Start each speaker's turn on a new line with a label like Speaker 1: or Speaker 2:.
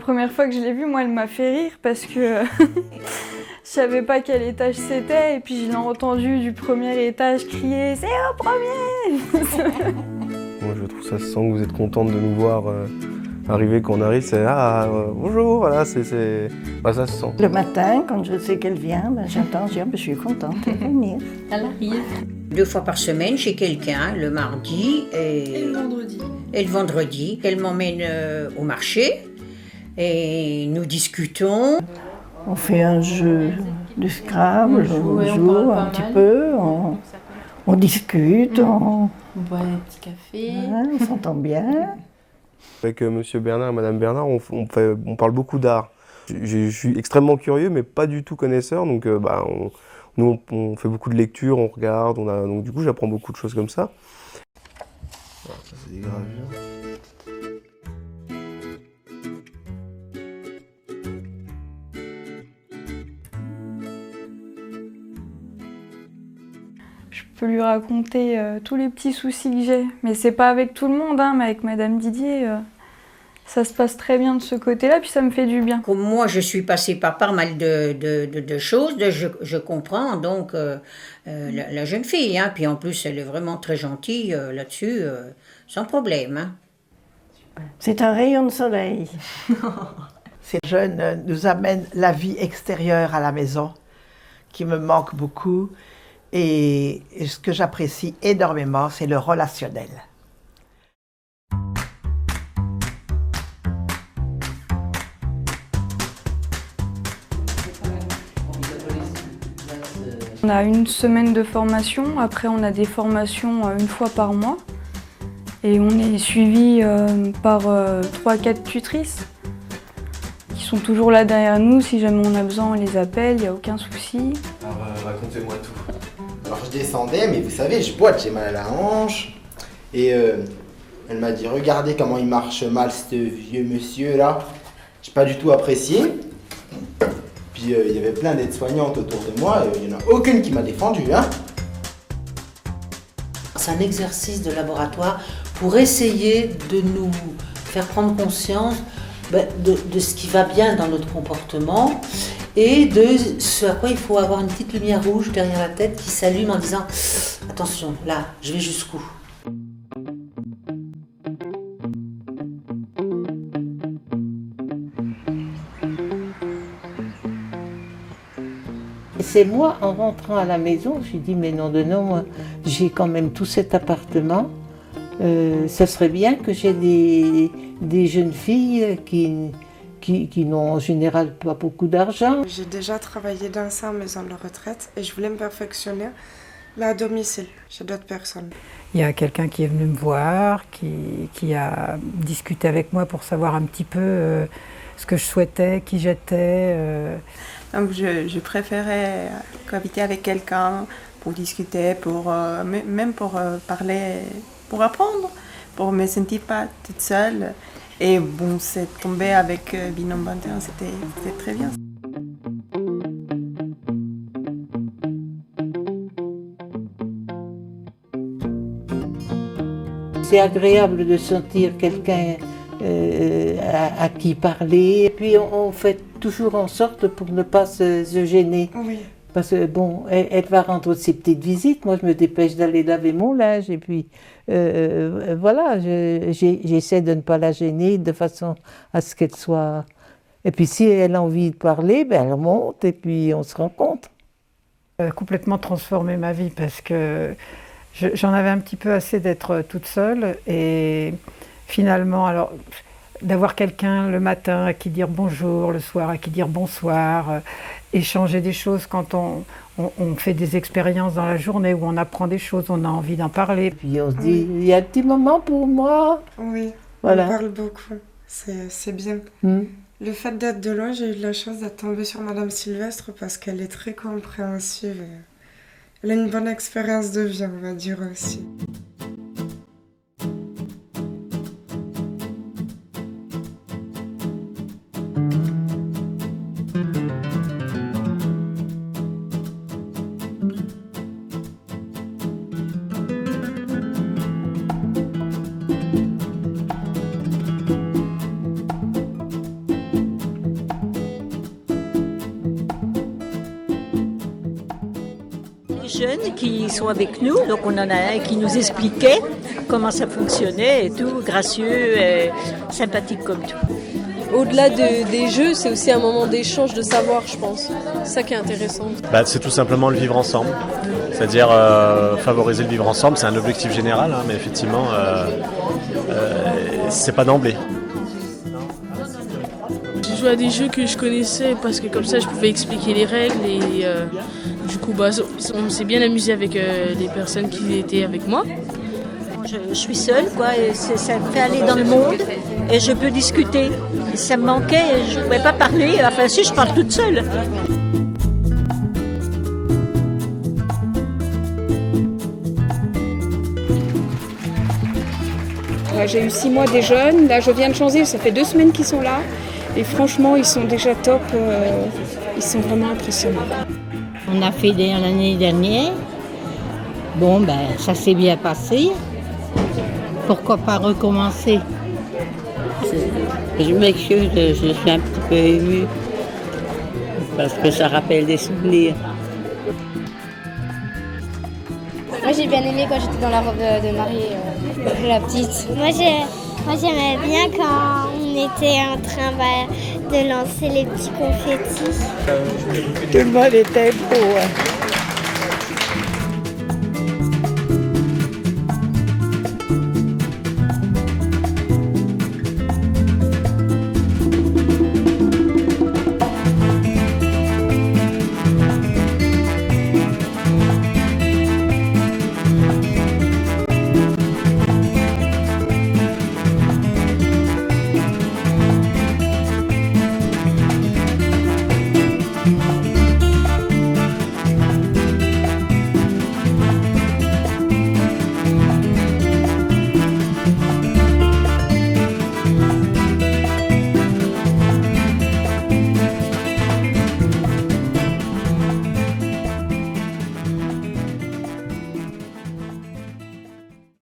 Speaker 1: première fois que je l'ai vue, moi, elle m'a fait rire parce que je savais pas quel étage c'était. Et puis je l'ai entendu du premier étage crier « C'est au premier !»
Speaker 2: Moi, je trouve ça se sent que vous êtes contente de nous voir arriver. Quand on arrive, c'est « Ah, bonjour !» Voilà, bah, ça se sent.
Speaker 3: Le matin, quand je sais qu'elle vient, j'entends dire « Je suis contente de venir ».
Speaker 4: Elle arrive.
Speaker 5: 2 fois par semaine chez quelqu'un, le mardi
Speaker 4: Et le vendredi.
Speaker 5: et le vendredi. Elle m'emmène au marché et nous discutons.
Speaker 3: On fait un jeu de Scrabble, on joue un petit peu, on discute, on
Speaker 4: boit un petit café.
Speaker 3: on s'entend bien.
Speaker 2: Avec Monsieur Bernard et Madame Bernard, on parle beaucoup d'art. Je suis extrêmement curieux, mais pas du tout connaisseur, donc nous on fait beaucoup de lectures, on regarde, donc du coup j'apprends beaucoup de choses comme ça. Alors, ça c'est des gravures.
Speaker 1: Je peux lui raconter tous les petits soucis que j'ai. Mais c'est pas avec tout le monde, hein, mais avec Madame Didier, ça se passe très bien de ce côté-là, puis ça me fait du bien.
Speaker 5: Comme moi, je suis passée par pas mal de choses, je comprends donc la jeune fille. Hein, puis en plus, elle est vraiment très gentille là-dessus, sans problème. Hein.
Speaker 3: C'est un rayon de soleil.
Speaker 6: Ces jeunes nous amènent la vie extérieure à la maison, qui me manque beaucoup. Et ce que j'apprécie énormément, c'est le relationnel.
Speaker 1: On a une semaine de formation, après on a des formations 1 fois par mois. Et on est suivi par 3-4 tutrices qui sont toujours là derrière nous. Si jamais on a besoin, on les appelle, il n'y a aucun souci.
Speaker 7: Alors racontez-moi tout. Alors je descendais, mais vous savez, je boite, j'ai mal à la hanche. Et elle m'a dit, regardez comment il marche mal ce vieux monsieur là. J'ai pas du tout apprécié. Puis il y avait plein d'aides-soignantes autour de moi, et il n'y en a aucune qui m'a défendu. Hein.
Speaker 4: C'est un exercice de laboratoire pour essayer de nous faire prendre conscience de ce qui va bien dans notre comportement et de ce à quoi il faut avoir une petite lumière rouge derrière la tête qui s'allume en disant « Attention, là, je vais jusqu'où ?»
Speaker 8: Et c'est moi, en rentrant à la maison, j'ai dit, mais non de non, moi, j'ai quand même tout cet appartement. Ça serait bien que j'ai des jeunes filles qui n'ont en général pas beaucoup d'argent.
Speaker 9: J'ai déjà travaillé dans ça en maison de retraite et je voulais me perfectionner là à domicile, chez d'autres personnes.
Speaker 10: Il y a quelqu'un qui est venu me voir, qui a discuté avec moi pour savoir un petit peu ce que je souhaitais, qui j'étais.
Speaker 11: Donc je préférais cohabiter avec quelqu'un pour discuter, même pour parler, pour apprendre, pour me sentir pas toute seule. Et bon, c'est tombé avec Binôme 21, c'était très bien.
Speaker 8: C'est agréable de sentir quelqu'un à qui parler. Et puis on fait toujours en sorte pour ne pas se gêner.
Speaker 9: Oui.
Speaker 8: Parce que bon, elle va rendre ses petites visites. Moi, je me dépêche d'aller laver mon linge. Et puis, voilà, j'essaie de ne pas la gêner de façon à ce qu'elle soit... Et puis, si elle a envie de parler, elle monte et puis on se rencontre.
Speaker 10: Complètement transformé ma vie parce que j'en avais un petit peu assez d'être toute seule. Et finalement, alors... d'avoir quelqu'un le matin à qui dire bonjour, le soir à qui dire bonsoir, échanger des choses quand on fait des expériences dans la journée où on apprend des choses, on a envie d'en parler.
Speaker 8: Puis on se dit, il y a un petit moment pour moi.
Speaker 9: Oui,
Speaker 8: voilà.
Speaker 9: On parle beaucoup, c'est bien. Le fait d'être de loin, j'ai eu de la chance d'être tombée sur Madame Sylvestre parce qu'elle est très compréhensive. Elle a une bonne expérience de vie, on va dire aussi.
Speaker 12: jeunes qui sont avec nous, donc on en a un qui nous expliquait comment ça fonctionnait et tout, gracieux et sympathique comme tout.
Speaker 13: Au-delà des jeux, c'est aussi un moment d'échange de savoir, je pense. C'est ça qui est intéressant.
Speaker 14: C'est tout simplement le vivre ensemble. C'est-à-dire favoriser le vivre ensemble, c'est un objectif général, mais effectivement, c'est pas d'emblée.
Speaker 15: J'ai joué à des jeux que je connaissais parce que comme ça je pouvais expliquer les règles et du coup on s'est bien amusé avec les personnes qui étaient avec moi.
Speaker 12: Je suis seule, et ça me fait aller dans le monde et je peux discuter. Ça me manquait, je ne pouvais pas parler, enfin si, je parle toute seule.
Speaker 16: J'ai eu 6 mois des jeunes, là je viens de changer, ça fait 2 semaines qu'ils sont là et franchement ils sont déjà top, ils sont vraiment impressionnants.
Speaker 17: On a fait l'année dernière, ça s'est bien passé. Pourquoi pas recommencer?
Speaker 18: Je m'excuse, je suis un petit peu émue parce que ça rappelle des souvenirs.
Speaker 19: Moi j'ai bien aimé quand j'étais dans la robe de mariée, la petite.
Speaker 20: Moi j'aimais bien quand on était en train de lancer les petits confettis.
Speaker 3: Tout le monde était beau.